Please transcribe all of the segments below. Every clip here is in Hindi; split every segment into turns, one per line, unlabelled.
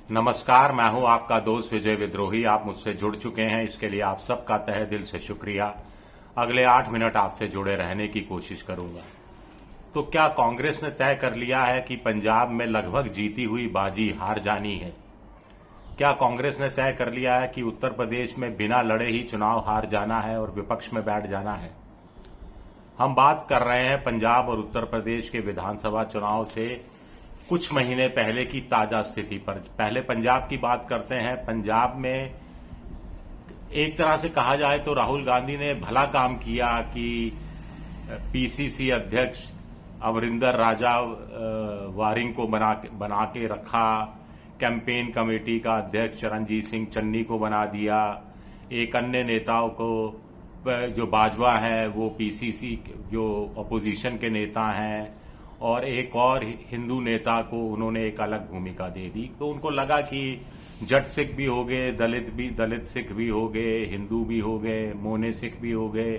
नमस्कार, मैं हूं आपका दोस्त विजय विद्रोही। आप मुझसे जुड़ चुके हैं, इसके लिए आप सबका तहे दिल से शुक्रिया। अगले 8 मिनट आपसे जुड़े रहने की कोशिश करूंगा। तो क्या कांग्रेस ने तय कर लिया है कि पंजाब में लगभग जीती हुई बाजी हार जानी है? क्या कांग्रेस ने तय कर लिया है कि उत्तर प्रदेश में बिना लड़े ही चुनाव हार जाना है और विपक्ष में बैठ जाना है? हम बात कर रहे हैं पंजाब और उत्तर प्रदेश के विधानसभा चुनाव से कुछ महीने पहले की ताजा स्थिति पर। पहले पंजाब की बात करते हैं। पंजाब में एक तरह से कहा जाए तो राहुल गांधी ने भला काम किया कि पीसीसी अध्यक्ष अमरिंदर राजा वारिंग को बना के रखा, कैंपेन कमेटी का अध्यक्ष चरणजीत सिंह चन्नी को बना दिया, एक अन्य नेताओं को जो बाजवा है वो पीसीसी जो अपोजिशन के नेता हैं, और एक और हिंदू नेता को उन्होंने एक अलग भूमिका दे दी। तो उनको लगा कि जट सिख भी हो गए, दलित सिख भी हो गए, हिंदू भी हो गए, मोने सिख भी हो गए,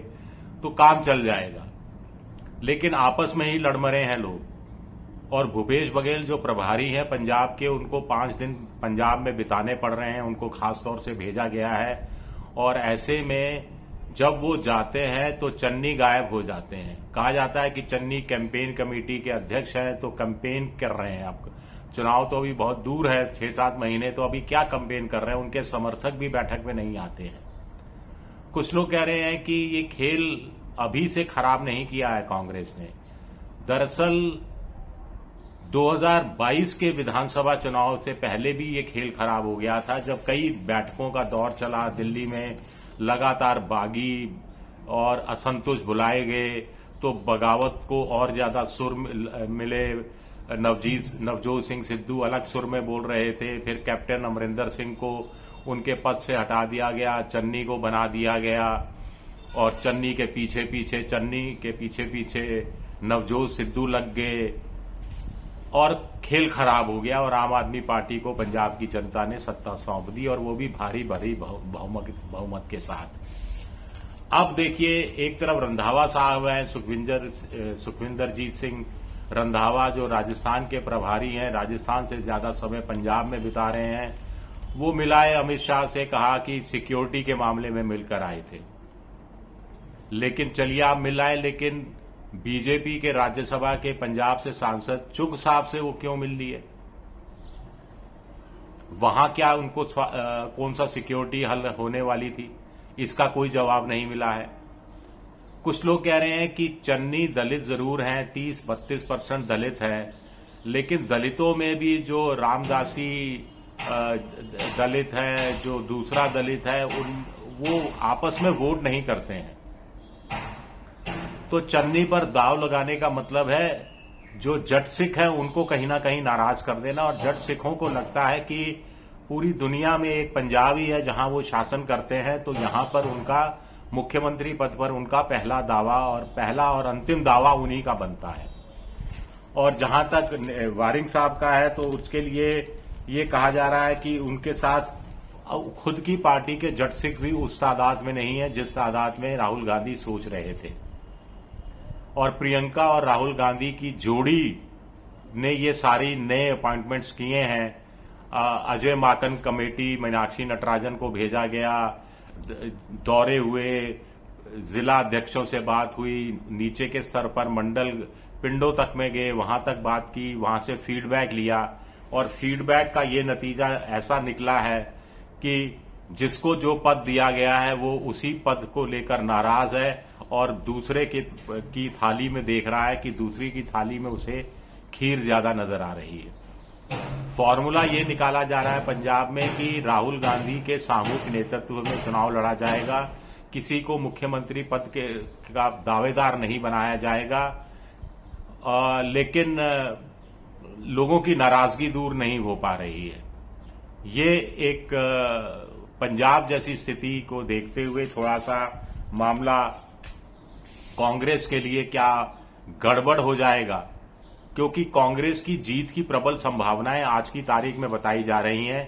तो काम चल जाएगा। लेकिन आपस में ही लड़ मरे हैं लोग। और भूपेश बघेल जो प्रभारी हैं पंजाब के, उनको 5 दिन पंजाब में बिताने पड़ रहे हैं, उनको खास तौर से भेजा गया है। और ऐसे में जब वो जाते हैं तो चन्नी गायब हो जाते हैं। कहा जाता है कि चन्नी कैंपेन कमेटी के अध्यक्ष हैं, तो कैंपेन कर रहे हैं। आप चुनाव तो अभी बहुत दूर है, 6-7 महीने, तो अभी क्या कैंपेन कर रहे हैं? उनके समर्थक भी बैठक में नहीं आते हैं। कुछ लोग कह रहे हैं कि ये खेल अभी से खराब नहीं किया है कांग्रेस ने। दरअसल 2022 के विधानसभा चुनाव से पहले भी ये खेल खराब हो गया था, जब कई बैठकों का दौर चला। दिल्ली में लगातार बागी और असंतुष्ट बुलाए गए, तो बगावत को और ज्यादा सुर मिले। नवजोत सिंह सिद्धू अलग सुर में बोल रहे थे। फिर कैप्टन अमरिंदर सिंह को उनके पद से हटा दिया गया, चन्नी को बना दिया गया, और चन्नी के पीछे पीछे नवजोत सिद्धू लग गए, और खेल खराब हो गया। और आम आदमी पार्टी को पंजाब की जनता ने सत्ता सौंप दी, और वो भी भारी बहुमत के साथ। अब देखिए, एक तरफ रंधावा साहब हैं, सुखविंदरजीत सिंह रंधावा, जो राजस्थान के प्रभारी हैं, राजस्थान से ज्यादा समय पंजाब में बिता रहे हैं। वो मिलाए अमित शाह से, कहा कि सिक्योरिटी के मामले में मिलकर आए थे। लेकिन चलिए आप मिलाए, लेकिन बीजेपी के राज्यसभा के पंजाब से सांसद चुग साहब से वो क्यों मिल लिए? वहां क्या उनको कौन सा सिक्योरिटी हल होने वाली थी? इसका कोई जवाब नहीं मिला है। कुछ लोग कह रहे हैं कि चन्नी दलित जरूर हैं, 30-32% दलित है, लेकिन दलितों में भी जो रामदासी दलित है, जो दूसरा दलित है, वो आपस में वोट नहीं करते हैं। तो चन्नी पर दाव लगाने का मतलब है जो जट सिख हैं उनको कहीं ना कहीं नाराज कर देना। और जट सिखों को लगता है कि पूरी दुनिया में एक पंजाबी है जहां वो शासन करते हैं, तो यहां पर उनका मुख्यमंत्री पद पर उनका पहला और अंतिम दावा उन्हीं का बनता है। और जहां तक वारिंग साहब का है, तो उसके लिए ये कहा जा रहा है कि उनके साथ खुद की पार्टी के जट सिख भी उस तादाद में नहीं है जिस तादाद में राहुल गांधी सोच रहे थे। और प्रियंका और राहुल गांधी की जोड़ी ने ये सारी नए अपॉइंटमेंट्स किए हैं। अजय माकन कमेटी, मीनाक्षी नटराजन को भेजा गया, दौरे हुए, जिला अध्यक्षों से बात हुई, नीचे के स्तर पर मंडल पिंडों तक में गए, वहां तक बात की, वहां से फीडबैक लिया। और फीडबैक का ये नतीजा ऐसा निकला है कि जिसको जो पद दिया गया है वो उसी पद को लेकर नाराज है, और दूसरे की थाली में देख रहा है कि दूसरी की थाली में उसे खीर ज्यादा नजर आ रही है। फॉर्मूला ये निकाला जा रहा है पंजाब में कि राहुल गांधी के सामूहिक नेतृत्व में चुनाव लड़ा जाएगा, किसी को मुख्यमंत्री पद का दावेदार नहीं बनाया जाएगा। लेकिन लोगों की नाराजगी दूर नहीं हो पा रही है। ये एक पंजाब जैसी स्थिति को देखते हुए थोड़ा सा मामला कांग्रेस के लिए क्या गड़बड़ हो जाएगा, क्योंकि कांग्रेस की जीत की प्रबल संभावनाएं आज की तारीख में बताई जा रही हैं।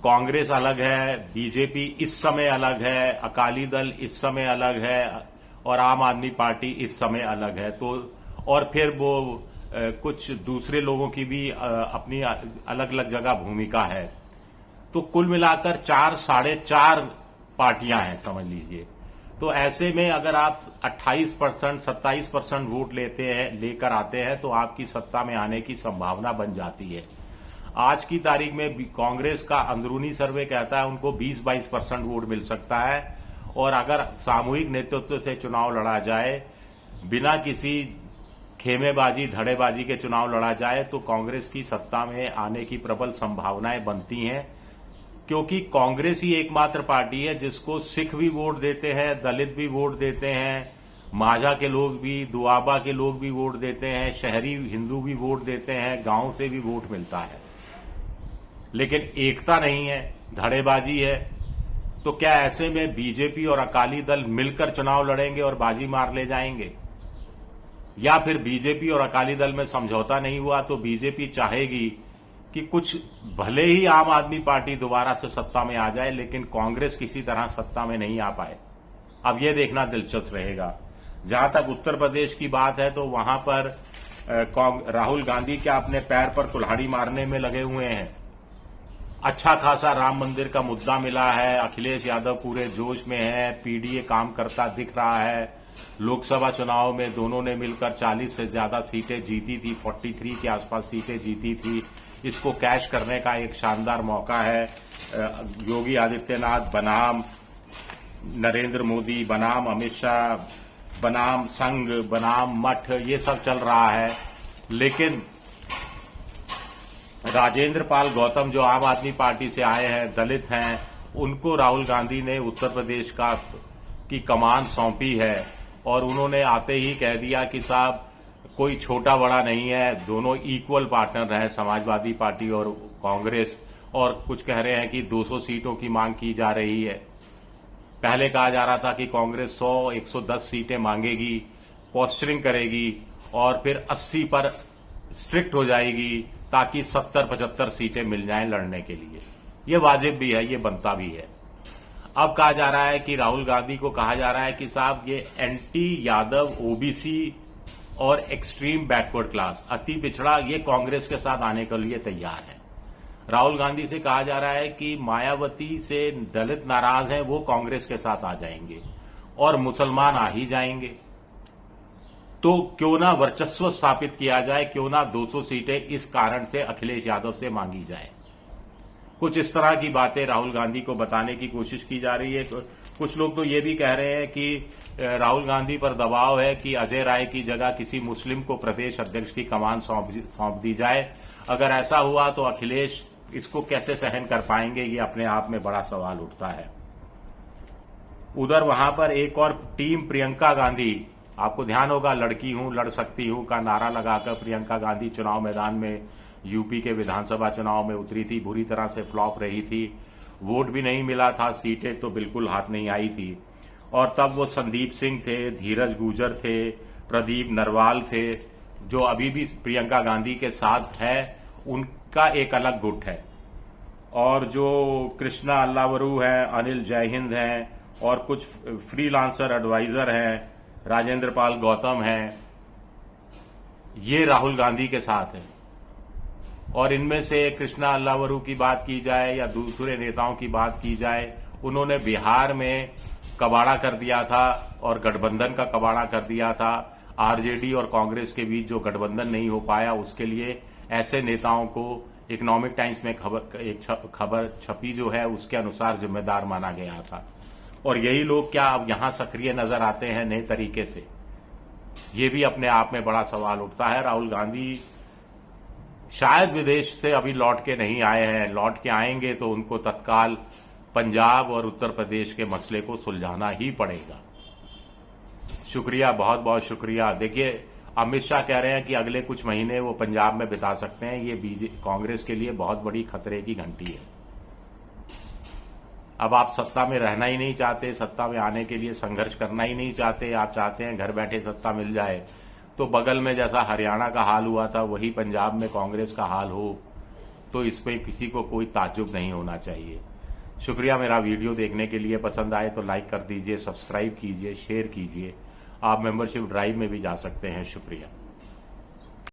कांग्रेस अलग है, बीजेपी इस समय अलग है, अकाली दल इस समय अलग है, और आम आदमी पार्टी इस समय अलग है। तो और फिर वो कुछ दूसरे लोगों की भी अपनी अलग अलग जगह भूमिका है। तो कुल मिलाकर 4-4.5 पार्टियां हैं समझ लीजिए। तो ऐसे में अगर आप 28%, 27% वोट लेकर आते हैं तो आपकी सत्ता में आने की संभावना बन जाती है। आज की तारीख में कांग्रेस का अंदरूनी सर्वे कहता है उनको 20-22% वोट मिल सकता है, और अगर सामूहिक नेतृत्व से चुनाव लड़ा जाए, बिना किसी खेमेबाजी धड़ेबाजी के चुनाव लड़ा जाए, तो कांग्रेस की सत्ता में आने की प्रबल संभावनाएं बनती हैं। क्योंकि कांग्रेस ही एकमात्र पार्टी है जिसको सिख भी वोट देते हैं, दलित भी वोट देते हैं, माझा के लोग भी, दुआबा के लोग भी वोट देते हैं, शहरी हिंदू भी वोट देते हैं, गांव से भी वोट मिलता है। लेकिन एकता नहीं है, धड़ेबाजी है। तो क्या ऐसे में बीजेपी और अकाली दल मिलकर चुनाव लड़ेंगे और बाजी मार ले जाएंगे? या फिर बीजेपी और अकाली दल में समझौता नहीं हुआ तो बीजेपी चाहेगी कि कुछ भले ही आम आदमी पार्टी दोबारा से सत्ता में आ जाए, लेकिन कांग्रेस किसी तरह सत्ता में नहीं आ पाए। अब यह देखना दिलचस्प रहेगा। जहां तक उत्तर प्रदेश की बात है तो वहां पर राहुल गांधी क्या अपने पैर पर कुल्हाड़ी मारने में लगे हुए हैं। अच्छा खासा राम मंदिर का मुद्दा मिला है, अखिलेश यादव पूरे जोश में है, पीडीए काम करता दिख रहा है। लोकसभा चुनाव में दोनों ने मिलकर 40 से ज्यादा सीटें जीती थी, 43 के आसपास सीटें जीती थी। इसको कैश करने का एक शानदार मौका है। योगी आदित्यनाथ बनाम नरेंद्र मोदी बनाम अमित शाह बनाम संघ बनाम मठ, ये सब चल रहा है। लेकिन राजेंद्र पाल गौतम जो आम आदमी पार्टी से आए हैं, दलित हैं, उनको राहुल गांधी ने उत्तर प्रदेश की कमान सौंपी है, और उन्होंने आते ही कह दिया कि साहब कोई छोटा बड़ा नहीं है, दोनों इक्वल पार्टनर हैं, समाजवादी पार्टी और कांग्रेस। और कुछ कह रहे हैं कि 200 सीटों की मांग की जा रही है। पहले कहा जा रहा था कि कांग्रेस 100-110 सीटें मांगेगी, पोस्चरिंग करेगी और फिर 80 पर स्ट्रिक्ट हो जाएगी ताकि 70-75 सीटें मिल जाएं लड़ने के लिए। ये वाजिब भी है, ये बनता भी है। अब कहा जा रहा है कि राहुल गांधी को कहा जा रहा है कि साहब ये एंटी यादव, ओबीसी और एक्सट्रीम बैकवर्ड क्लास, अति पिछड़ा, ये कांग्रेस के साथ आने के लिए तैयार है। राहुल गांधी से कहा जा रहा है कि मायावती से दलित नाराज हैं, वो कांग्रेस के साथ आ जाएंगे और मुसलमान आ ही जाएंगे। तो क्यों ना वर्चस्व स्थापित किया जाए, क्यों ना 200 सीटें इस कारण से अखिलेश यादव से मांगी जाए। कुछ इस तरह की बातें राहुल गांधी को बताने की कोशिश की जा रही है। कुछ लोग तो ये भी कह रहे हैं कि राहुल गांधी पर दबाव है कि अजय राय की जगह किसी मुस्लिम को प्रदेश अध्यक्ष की कमान सौंप दी जाए। अगर ऐसा हुआ तो अखिलेश इसको कैसे सहन कर पाएंगे, ये अपने आप में बड़ा सवाल उठता है। उधर वहां पर एक और टीम प्रियंका गांधी, आपको ध्यान होगा लड़की हूं लड़ सकती हूं का नारा लगाकर प्रियंका गांधी चुनाव मैदान में यूपी के विधानसभा चुनाव में उतरी थी, बुरी तरह से फ्लॉप रही थी। वोट भी नहीं मिला था, सीटें तो बिल्कुल हाथ नहीं आई थी। और तब वो संदीप सिंह थे, धीरज गुर्जर थे, प्रदीप नरवाल थे, जो अभी भी प्रियंका गांधी के साथ है, उनका एक अलग गुट है। और जो कृष्णा अल्लावरू हैं, अनिल जयहिंद हैं, और कुछ फ्रीलांसर एडवाइजर हैं, राजेंद्र पाल गौतम हैं, ये राहुल गांधी के साथ हैं। और इनमें से कृष्णा अल्लावरू की बात की जाए या दूसरे नेताओं की बात की जाए, उन्होंने बिहार में कबाड़ा कर दिया था और गठबंधन का कबाड़ा कर दिया था। आरजेडी और कांग्रेस के बीच जो गठबंधन नहीं हो पाया, उसके लिए ऐसे नेताओं को इकोनॉमिक टाइम्स में एक खबर छपी जो है, उसके अनुसार जिम्मेदार माना गया था। और यही लोग क्या अब यहां सक्रिय नजर आते हैं नए तरीके से? ये भी अपने आप में बड़ा सवाल उठता है। राहुल गांधी शायद विदेश से अभी लौट के नहीं आए हैं, लौट के आएंगे तो उनको तत्काल पंजाब और उत्तर प्रदेश के मसले को सुलझाना ही पड़ेगा। शुक्रिया, बहुत बहुत शुक्रिया। देखिए, अमित शाह कह रहे हैं कि अगले कुछ महीने वो पंजाब में बिता सकते हैं। ये कांग्रेस के लिए बहुत बड़ी खतरे की घंटी है। अब आप सत्ता में रहना ही नहीं चाहते, सत्ता में आने के लिए संघर्ष करना ही नहीं चाहते, आप चाहते हैं घर बैठे सत्ता मिल जाए। तो बगल में जैसा हरियाणा का हाल हुआ था वही पंजाब में कांग्रेस का हाल हो, तो इस पे किसी को कोई ताज्जुब नहीं होना चाहिए। शुक्रिया मेरा वीडियो देखने के लिए। पसंद आए तो लाइक कर दीजिए, सब्सक्राइब कीजिए, शेयर कीजिए। आप मेंबरशिप ड्राइव में भी जा सकते हैं। शुक्रिया।